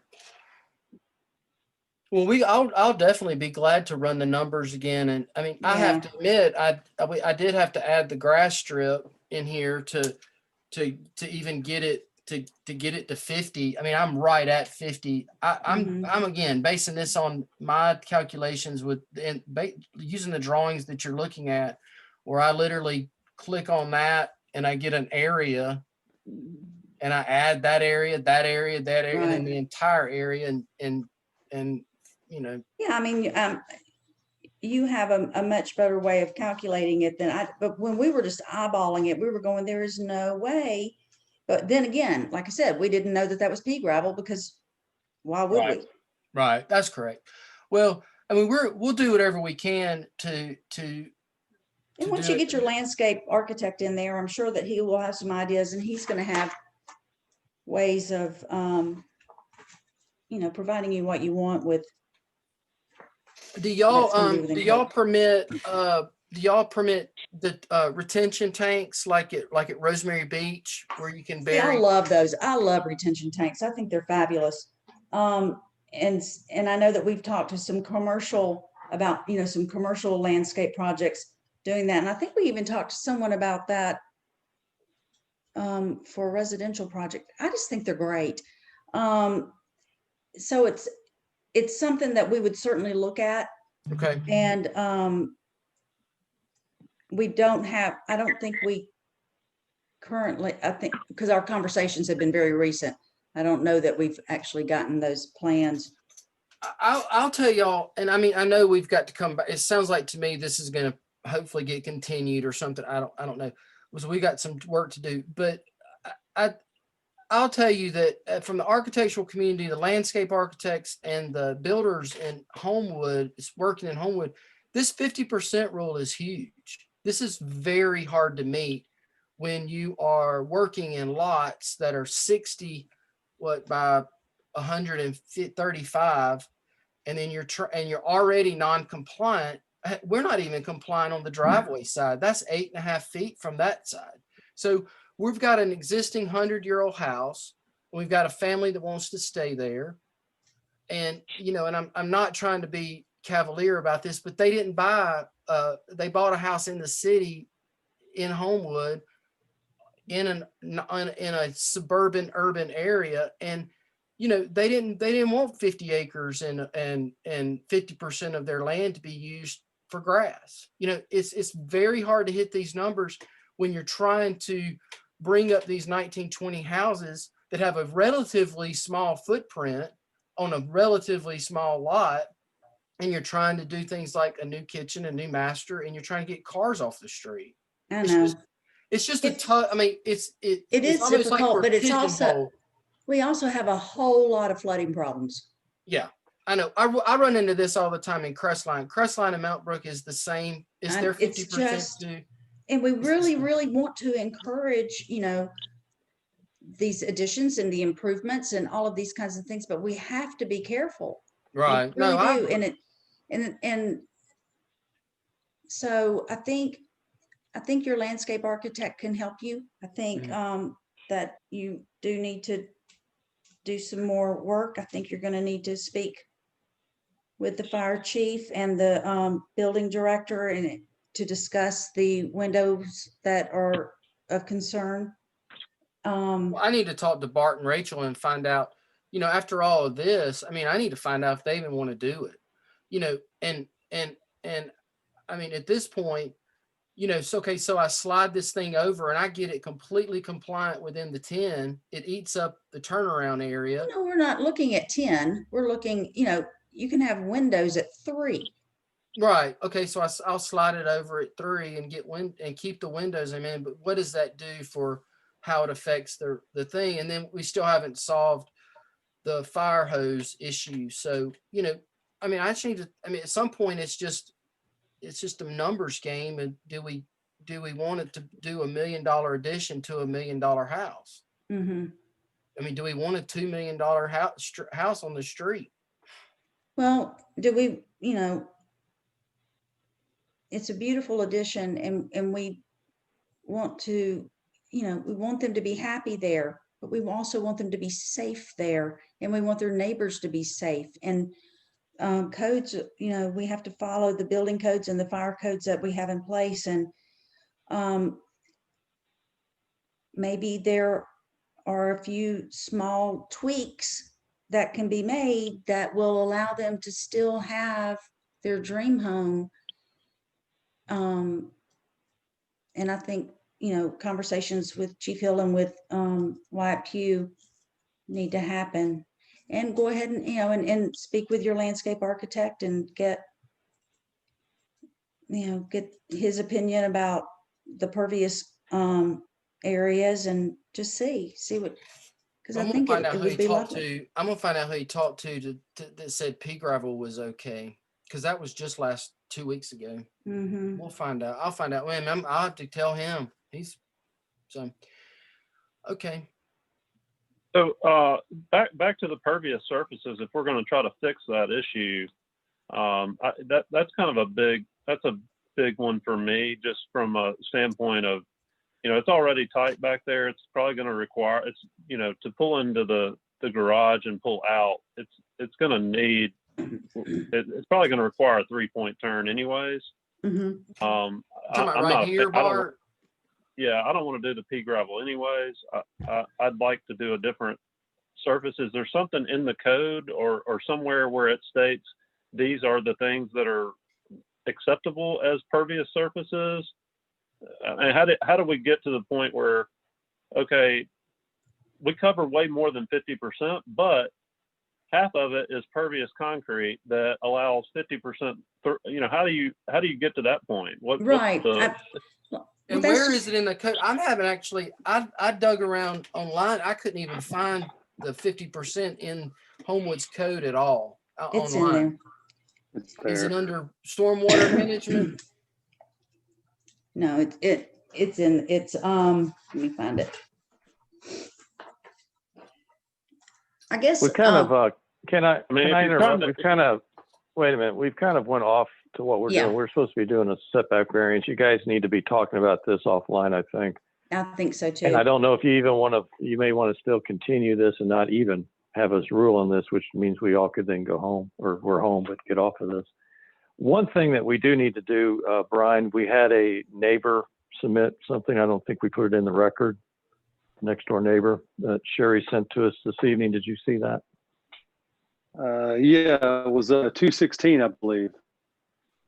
Well, I'll definitely be glad to run the numbers again. And I mean, I have to admit, I did have to add the grass strip in here to even get it to get it to 50. I mean, I'm right at 50. I'm again basing this on my calculations using the drawings that you're looking at, where I literally click on that and I get an area, and I add that area, and then the entire area, and Yeah, I mean, you have a much better way of calculating it than I, but when we were just eyeballing it, we were going, there is no way. But then again, like I said, we didn't know that was pea gravel, because why would we? Right, that's correct. Well, I mean, we'll do whatever we can to and once you get your landscape architect in there, I'm sure that he will have some ideas, and he's going to have ways of, providing you what you want with. Do y'all permit the retention tanks like at Rosemary Beach, where you can bury? Yeah, I love those. I love retention tanks. I think they're fabulous. And I know that we've talked to some commercial about, some commercial landscape projects doing that. And I think we even talked to someone about that for a residential project. I just think they're great. So it's something that we would certainly look at. Okay. And we don't have, I don't think we currently, I think, because our conversations have been very recent, I don't know that we've actually gotten those plans. I'll tell y'all, and I mean, I know we've got to come back. It sounds like to me this is going to hopefully get continued or something. I don't know. So we got some work to do, but I'll tell you that from the architectural community, the landscape architects and the builders in Homewood, is working in Homewood, this 50% rule is huge. This is very hard to meet when you are working in lots that are 60 by 135, and then you're already non-compliant. We're not even compliant on the driveway side. That's 8.5 feet from that side. So we've got an existing 100-year-old house. We've got a family that wants to stay there. And, you know, and I'm not trying to be cavalier about this, but they didn't buy, they bought a house in the city in Homewood in a suburban urban area. And, you know, they didn't want 50 acres and 50% of their land to be used for grass. You know, it's very hard to hit these numbers when you're trying to bring up these 1920 houses that have a relatively small footprint on a relatively small lot, and you're trying to do things like a new kitchen, a new master, and you're trying to get cars off the street. I know. It's just a tough, I mean, it is almost like difficult, we're but it's also, pigeonholed. we also have a whole lot of flooding problems. Yeah, I know. I run into this all the time in Crestline. Crestline and Mount Brook is the same. It's their 50% too. And we really, really want to encourage, you know, these additions and the improvements and all of these kinds of things, but we have to be careful. Right. We really No, do. And so I think your landscape architect can help you. I think that you do need to do some more work. I think you're going to need to speak with the fire chief and the building director and to discuss the windows that are of concern. Well, I need to talk to Bart and Rachel and find out, you know, after all of this, I mean, I need to find out if they even want to do it, you know, and I mean, at this point, you know, so, okay, so I slide this thing over and I get it completely compliant within the 10, it eats up the turnaround area. No, we're not looking at 10. We're looking, you know, you can have windows at 3. Right. Okay. So I'll slide it over at 3 and get and keep the windows I'm in. But what does that do for how it affects the thing? And then we still haven't solved the fire hose issue. So, you know, I mean, I just need to, I mean, at some point it's just a numbers game. And do we want it to do $1 million addition to $1 million house? Mm-hmm. I mean, do we want a $2 million house on the street? Well, do we, you know, it's a beautiful addition and we want to, you know, we want them to be happy there, but we also want them to be safe there, and we want their neighbors to be safe. And codes, you know, we have to follow the building codes and the fire codes that we have in place. And maybe there are a few small tweaks that can be made that will allow them to still have their dream home. And I think, you know, conversations with Chief Hill and with Wyatt Pugh need to happen. And go ahead and, you know, and speak with your landscape architect and get his opinion about the pervious areas and just see what, because I think it would be lovely. I'm gonna find out who he talked to that said pea gravel was okay, because that was just 2 weeks ago. Mm-hmm. We'll find out. I'll find out. Man, I'll have to tell him. Okay. So back to the pervious surfaces. If we're going to try to fix that issue, that's kind of a big one for me, just from a standpoint of, you know, it's already tight back there. It's probably going to require, you know, to pull into the garage and pull out, it's going to need, it's probably going to require a 3-point turn anyways. Mm-hmm. I'm right not here, Bart. I don't want to do the pea gravel anyways. I'd like to do a different surface, is there something in the code or somewhere where it states these are the things that are acceptable as pervious surfaces? And how do we get to the point where, okay, we cover way more than 50%, but half of it is pervious concrete that allows 50%. How do you get to that point? Right. And where is it in the code? I'm having actually, I dug around online. I couldn't even find the 50% in Homewood's code at all It's in online. there. It's there. Is it under stormwater management? No, it's let me find it. I guess. We kind of, can I I mean, if you're interrupt? trying to- Wait a minute. We've kind of went off to what we're Yeah. doing. We're supposed to be doing a setback variance. You guys need to be talking about this offline, I think. I think so too. And I don't know if you even you may want to still continue this and not even have us rule on this, which means we all could then go home, or we're home, but get off of this. One thing that we do need to do, Brian, we had a neighbor submit something. I don't think we put it in the record. Next door neighbor that Sherry sent to us this evening. Did you see that? Yeah, it was 216, I believe.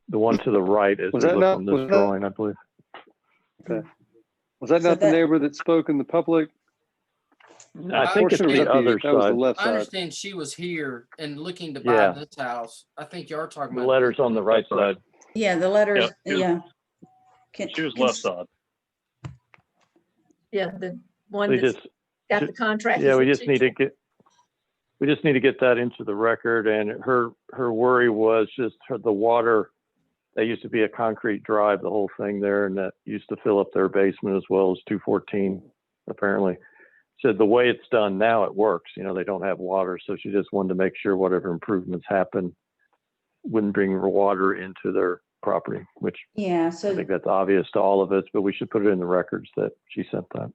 The one to the right as Was we that look not- on was this that- drawing, I believe. Okay. Was that So not the that- neighbor that spoke in the public? I think it's Portion, or was the that other that was the side. left I side. understand she was here and looking to buy Yeah. this house. I think you are talking The about. letter's on the right That's right. side. Yeah, the letters. Yeah, Yeah. She was left side. Yeah, the one We that's just, got the contract. yeah, is we the just need to get that into the record. And her worry was just the water. That used to be a concrete drive, the whole thing there, and that used to fill up their basement as well as 214, apparently. Said the way it's done now, it works. They don't have water, so she just wanted to make sure whatever improvements happen wouldn't bring water into their property, which Yeah. I So think that's obvious to all of us, but we should put it in the records that she sent that.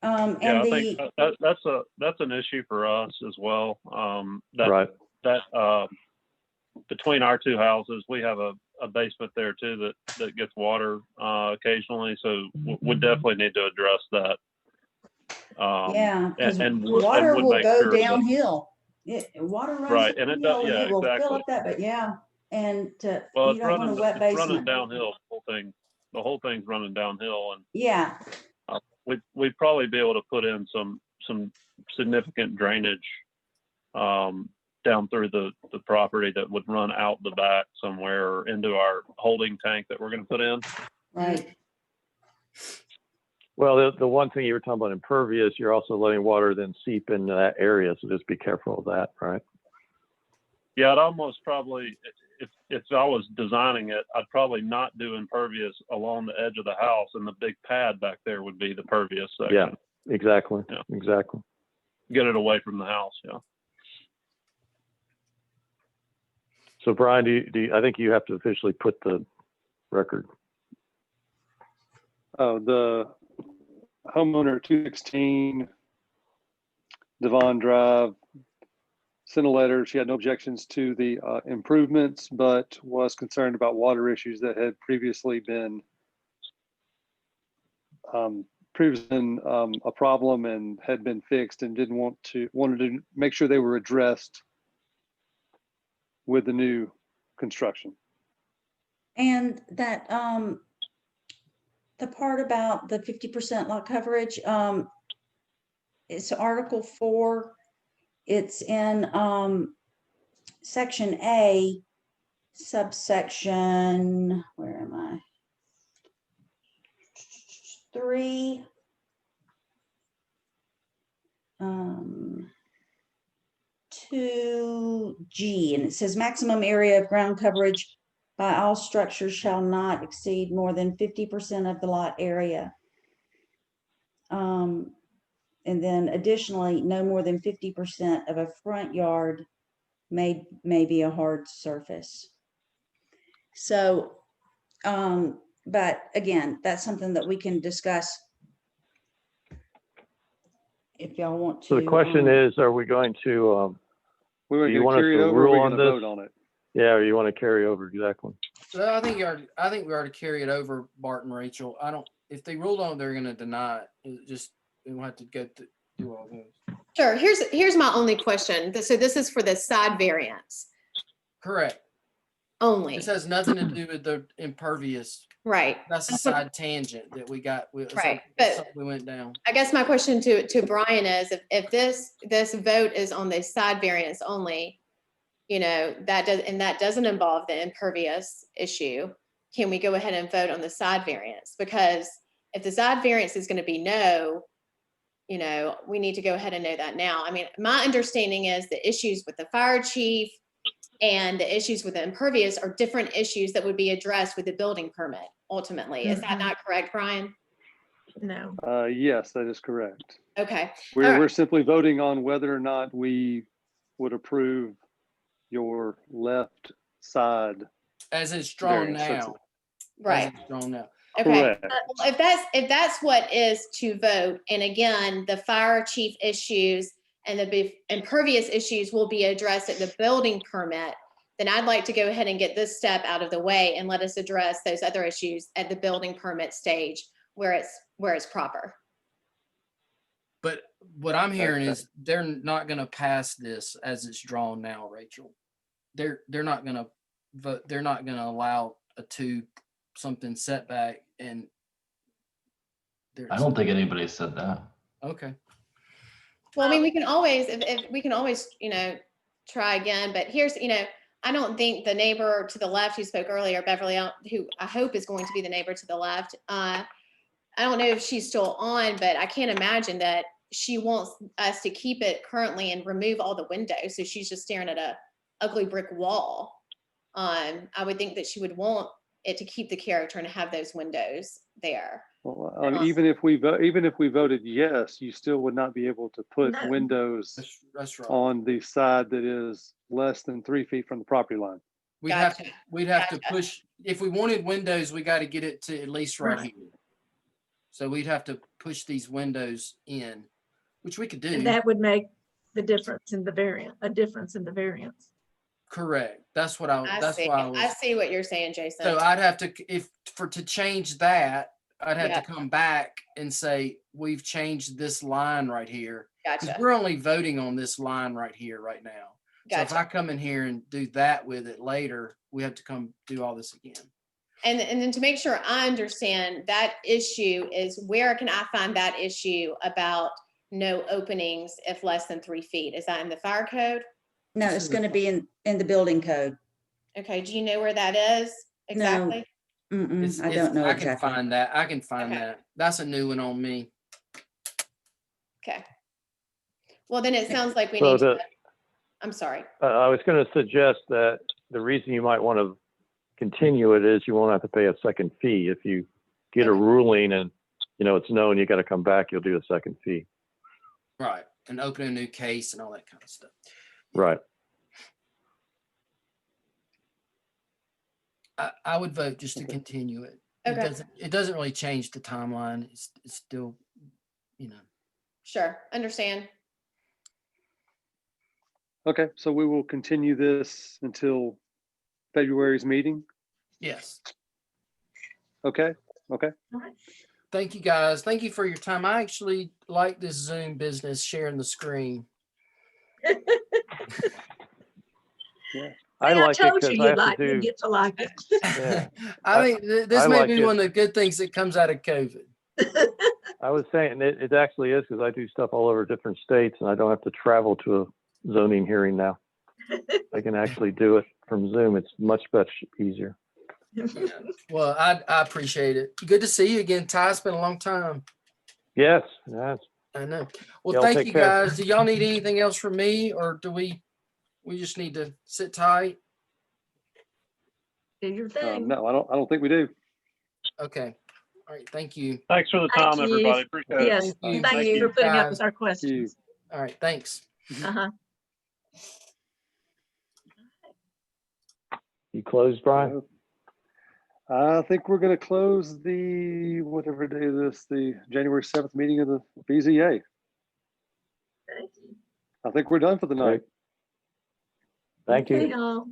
Yeah, and I the think that's an issue for us as well. Right. Between our two houses, we have a basement there too that gets water occasionally, so we definitely need to address that. yeah, because and water would will make go sure that- downhill. Water runs Right, and it downhill, does- yeah, it will fill exactly. up that. But yeah, and Well, you don't want a wet it's running basement. downhill. The whole thing's running downhill, and Yeah. we'd probably be able to put in some significant drainage down through the property that would run out the back somewhere or into our holding tank that we're going to put in. Right. Well, the one thing you were talking about impervious, you're also letting water then seep into that area, so just be careful of that, right? Yeah, I'd almost probably, if I was designing it, I'd probably not do impervious along the edge of the house, and the big pad back there would be the pervious section. Yeah, exactly. Yeah. Exactly. Get it away from the house. Yeah. So Brian, I think you have to officially put the record. Oh, the homeowner 216 Devon Drive sent a letter. She had no objections to the improvements, but was concerned about water issues that had previously been a problem and had been fixed, and wanted to make sure they were addressed with the new construction. And that the part about the 50% lot coverage, it's Article 4. It's in Section A, subsection, where am I? 3. 2G, and it says maximum area of ground coverage by all structures shall not exceed more than 50% of the lot area. And then additionally, no more than 50% of a front yard may be a hard surface. So, but again, that's something that we can discuss if y'all want to. So the question is, are we going to, We're do you going to want us carry it to over. rule We're on going to this? vote on it. Yeah, or you want to carry over, exactly. So I think we already carry it over, Bart and Rachel. If they ruled on it, they're gonna deny it. We won't have to go do all those. Sure, here's my only question. So this is for the side variance Correct. only, This has nothing to do with the impervious. right? That's a side tangent that we got. Right, but- Something we went down. I guess my question to Brian is if this vote is on the side variance only, that doesn't involve the impervious issue, can we go ahead and vote on the side variance? Because if the side variance is going to be no, we need to go ahead and know that now. I mean, my understanding is the issues with the fire chief and the issues with the impervious are different issues that would be addressed with the building permit ultimately. Is that not correct, Brian? No. Yes, that is correct. Okay. We're simply voting on whether or not we would approve your left side. As it's drawn variance. That's now. Right. As it's drawn now. Okay. Correct. Well, if that's what is to vote, and again, the fire chief issues and the impervious issues will be addressed at the building permit, then I'd like to go ahead and get this step out of the way and let us address those other issues at the building permit stage where it's proper. But what I'm hearing Okay. is they're not gonna pass this as it's drawn now, Rachel. They're not gonna vote, they're not gonna allow a 2-something setback and. I don't think anybody said that. Okay, Well, I mean, we can always, if we can always, try again, but here's, I don't think the neighbor to the left who spoke earlier, Beverly, who I hope is going to be the neighbor to the left. I don't know if she's still on, but I can't imagine that she wants us to keep it currently and remove all the windows. So she's just staring at a ugly brick wall. I would think that she would want it to keep the character and have those windows there. Well, even if we voted yes, you still would not be able to put No. windows that's right. on the side that is less than 3 feet from the property line. We'd have to Gotcha. push, if we wanted windows, we got to get it to at least right Right. here. So we'd have to push these windows in, which we could do. And that would make the difference in the variance. Correct. That's what I that's see. why I I was. see what you're saying, Jason. So I'd have to, to change that, I'd have Yeah. to come back and say, we've changed this line right here. Because Gotcha. we're only voting on this line right here, right now. So if I Gotcha. come in here and do that with it later, we have to come do all this again. And then to make sure I understand, that issue is where can I find that issue about no openings if less than 3 feet? Is that in the fire code? No, it's going to be in the building code. Okay, do you know where that is exactly? I don't know I exactly. can find that. I can find Okay. that. That's a new one on me. Okay. Well, then it sounds like we So need to, I'm sorry. I was going to suggest that the reason you might want to continue it is you won't have to pay a second fee. If you get a Okay. ruling and, it's known you got to come back, you'll do a second fee. Right. And open a new case and all that kind of stuff. Right. I would vote just to continue it. Okay. It doesn't really change the timeline. It's still, Sure, understand. Okay, so we will continue this until February's meeting. yes. Okay, All right. Thank you guys. Thank you for your time. I actually like this Zoom business, sharing the screen. I See, like it told because you I you'd have to you do, get to like it. yeah. I think this I may like be it. one of the good things that comes out of COVID. I was saying it actually is because I do stuff all over different states and I don't have to travel to a zoning hearing now. I can actually do it from Zoom. It's much easier. Well, I appreciate it. Good to see you again, Ty. It's been a long time. Yes. I know. Well, Y'all thank take you care. guys. Do y'all need anything else from me, or do we just need to sit tight? Do your thing. no, I don't think we do. Okay. All right. Thank you. Thanks for the Thank time, you. everybody. Appreciate it. Yes, Thank you. thank you for putting up with our You. questions. All right. Thanks. Uh-huh. You closed, Brian? I think we're going to close the, whatever day this, the January 7th meeting of the BZA. Thank you. I think we're done for the night. Thank you. Okay, y'all.